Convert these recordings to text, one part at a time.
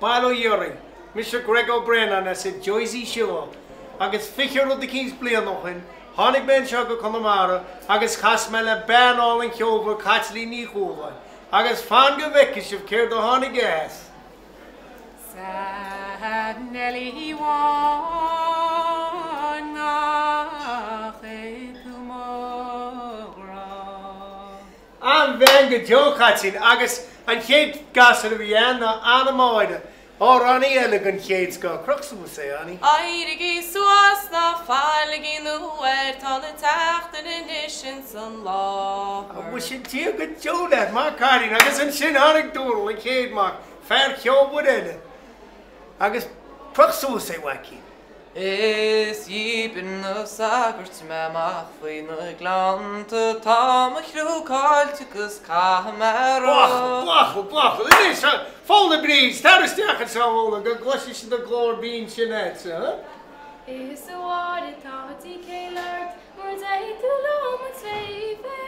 Bailó Iori, Mr. Greg Ó Braonáin as a Joycey Show, agus fichiúr of the King's Blianochin, Tháinig ben seo go Connemara, agus chasme le Bhraonáin an ceolbhar catlí ní chúla, agus fan go bheicis of céir do tháinig gas. Sad Nelly Wanach An bhean go Joe agus an chéad gas a bhíon na anamáide. Ó Ronnie elegant chéad go crux mu sé Annie. Airigi suas na fáiligi nuair tá na teachtain in san lá. Mu sin tí go Joe le má carín agus an sin tháinig dúil an chéad má fear ceolbhar eile. Agus crux mu sé waci. Is yibin na sagart meach faoi na glanta tá a chrú cáiltegus camera. Blach, is fáil na bríd, taristeachchan sámhóna go gluisi sin do glór bín sinnet, huh? Is a bhád atátí céileart mar é tú lom a tréifé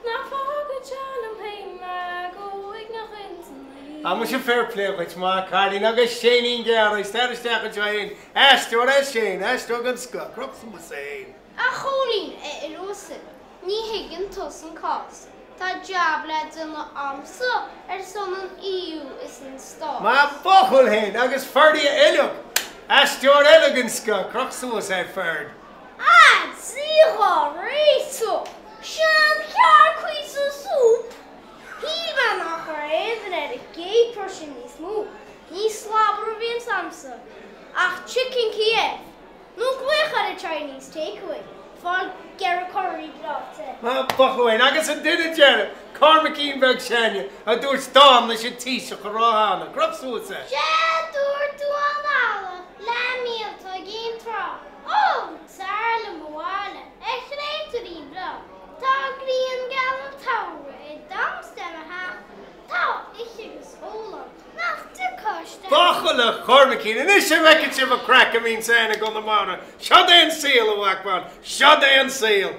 na fága teanam héime go ag nach intan. Mu sin fair play chuit má cailín agus séín gear is taristeachchan tein eistúir é sin, eistú an sco, crux mu sé. A chonín I rosa, ní higann tosan cás. Tá jab le duna amsa son an EU is an stá. Má bochul hen agus ferdi eilech. Eistúir eile an sco, crux mu sé ferd. Síá réitú. Sean cear chuis a súp. Hí me nach ar éan a gé prosin ní smú. Ní slabbar bhíon samsa. Ach chicken Kiev. No gluchar a Chinese takeaway. Fáil gear curry blate. Má bochul agus an duine dearna. Cormacín bheag seine a dúir stám leis an tíise go ráhanna. Crux mu sé. Dúir tú an ála. Lemíal tá gén trá. Ó, sarla mhála. Ech réiterí bla. Tá gríon galan tára damstem a ha. Tá ichigus ólam. Nach tú costa. Bochul le Cormacín and is sé bheiceann sibh a crack a mín séna go na mána. Seo é an síl a bhhaicmán. Seo é an síl.